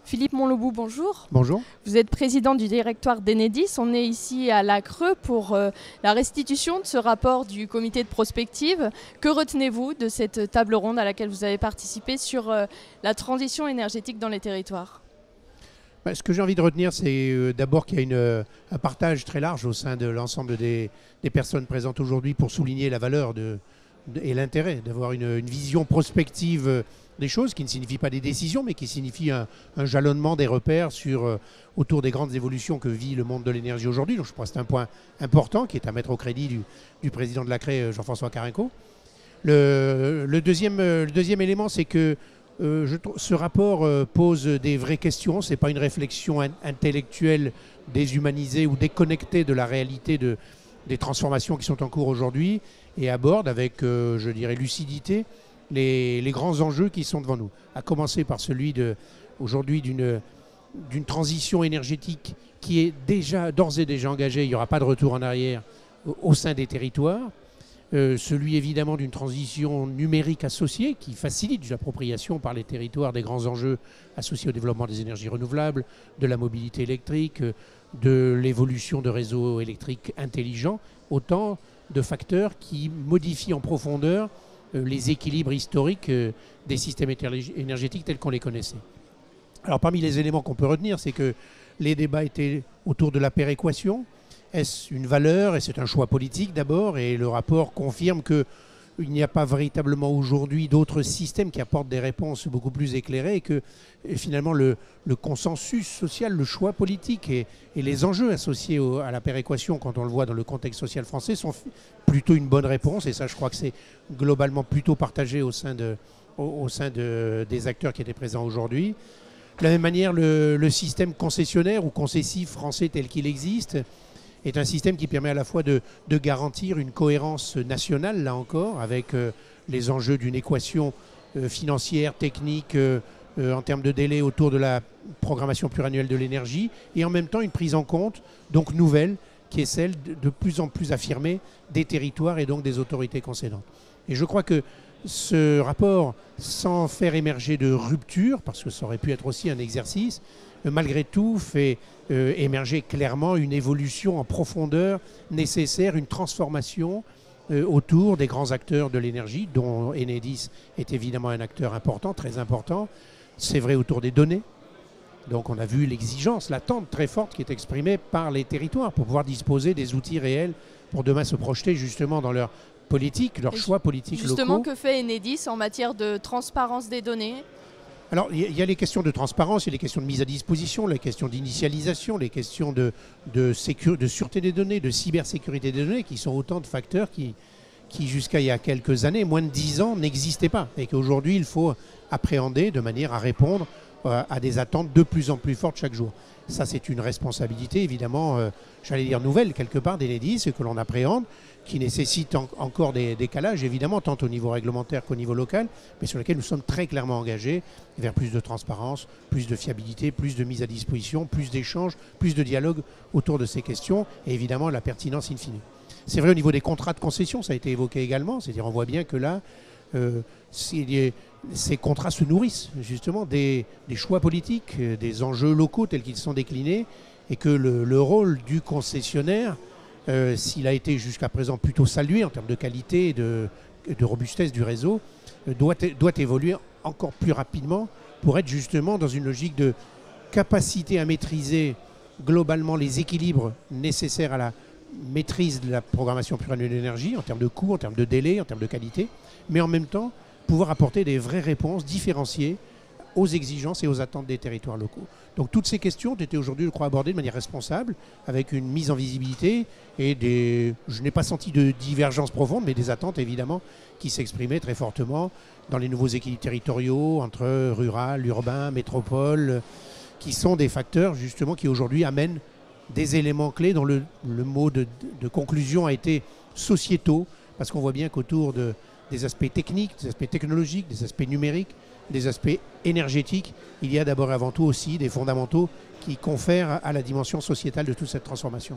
Philippe Montlobou, bonjour. Bonjour. Vous êtes président du directoire d'Enedis. On est ici à La Creux pour la restitution de ce rapport du comité de prospective. Que retenez-vous de cette table ronde à laquelle vous avez participé sur la transition énergétique dans les territoires ? Ce que j'ai envie de retenir, c'est d'abord qu'il y a un partage très large au sein de l'ensemble des personnes présentes aujourd'hui pour souligner la valeur et l'intérêt d'avoir une vision prospective des choses, qui ne signifie pas des décisions, mais qui signifie un jalonnement des repères autour des grandes évolutions que vit le monde de l'énergie aujourd'hui. Donc je crois que c'est un point important qui est à mettre au crédit du président de la CRE, Jean-François Carenco. Le deuxième élément, c'est que ce rapport pose des vraies questions. Ce n'est pas une réflexion intellectuelle déshumanisée ou déconnectée de la réalité des transformations qui sont en cours aujourd'hui et aborde avec, je dirais, lucidité les grands enjeux qui sont devant nous. À commencer par celui aujourd'hui d'une transition énergétique qui est d'ores et déjà engagée. Il n'y aura pas de retour en arrière au sein des territoires. Celui évidemment d'une transition numérique associée qui facilite l'appropriation par les territoires des grands enjeux associés au développement des énergies renouvelables, de la mobilité électrique, de l'évolution de réseaux électriques intelligents, autant de facteurs qui modifient en profondeur les équilibres historiques des systèmes énergétiques tels qu'on les connaissait. Alors parmi les éléments qu'on peut retenir, c'est que les débats étaient autour de la péréquation. Est-ce une valeur? Et c'est un choix politique d'abord, et le rapport confirme qu'il n'y a pas véritablement aujourd'hui d'autres systèmes qui apportent des réponses beaucoup plus éclairées et que finalement le consensus social, le choix politique et les enjeux associés à la péréquation, quand on le voit dans le contexte social français, sont plutôt une bonne réponse. Et ça, je crois que c'est globalement plutôt partagé au sein des acteurs qui étaient présents aujourd'hui. De la même manière, le système concessionnaire ou concessif français tel qu'il existe est un système qui permet à la fois de garantir une cohérence nationale, là encore, avec les enjeux d'une équation financière, technique, en termes de délai autour de la programmation pluriannuelle de l'énergie, et en même temps une prise en compte, donc nouvelle, qui est celle de plus en plus affirmée des territoires et donc des autorités concédantes. Et je crois que ce rapport, sans faire émerger de rupture, parce que ça aurait pu être aussi un exercice, malgré tout fait émerger clairement une évolution en profondeur nécessaire, une transformation autour des grands acteurs de l'énergie, dont Enedis est évidemment un acteur important, très important. C'est vrai autour des données. Donc on a vu l'exigence, l'attente très forte qui est exprimée par les territoires pour pouvoir disposer des outils réels pour demain se projeter justement dans leur politique, leurs choix politiques locaux. Justement, que fait Enedis en matière de transparence des données ? Alors, il y a les questions de transparence, il y a les questions de mise à disposition, les questions d'initialisation, les questions de sûreté des données, de cybersécurité des données, qui sont autant de facteurs qui jusqu'à il y a quelques années, moins de 10 ans, n'existaient pas. Et qu'aujourd'hui, il faut appréhender de manière à répondre à des attentes de plus en plus fortes chaque jour. Ça, c'est une responsabilité, évidemment, j'allais dire nouvelle, quelque part, d'Enedis, que l'on appréhende, qui nécessite encore des décalages, évidemment, tant au niveau réglementaire qu'au niveau local, mais sur lesquels nous sommes très clairement engagés vers plus de transparence, plus de fiabilité, plus de mise à disposition, plus d'échanges, plus de dialogue autour de ces questions, et évidemment la pertinence in fine. C'est vrai au niveau des contrats de concession, ça a été évoqué également, c'est-à-dire on voit bien que là, ces contrats se nourrissent justement des choix politiques, des enjeux locaux tels qu'ils sont déclinés, et que le rôle du concessionnaire, s'il a été jusqu'à présent plutôt salué en termes de qualité et de robustesse du réseau, doit évoluer encore plus rapidement pour être justement dans une logique de capacité à maîtriser globalement les équilibres nécessaires à la maîtrise de la programmation pluriannuelle de l'énergie en termes de coûts, en termes de délai, en termes de qualité, mais en même temps pouvoir apporter des vraies réponses différenciées aux exigences et aux attentes des territoires locaux. Donc toutes ces questions ont été aujourd'hui, je crois, abordées de manière responsable, avec une mise en visibilité et je n'ai pas senti de divergence profonde, mais des attentes évidemment qui s'exprimaient très fortement dans les nouveaux équilibres territoriaux entre rural, urbain, métropole, qui sont des facteurs justement qui aujourd'hui amènent des éléments clés dont le mot de conclusion a été sociétaux, parce qu'on voit bien qu'autour des aspects techniques, des aspects technologiques, des aspects numériques, des aspects énergétiques, il y a d'abord et avant tout aussi des fondamentaux qui confèrent à la dimension sociétale de toute cette transformation.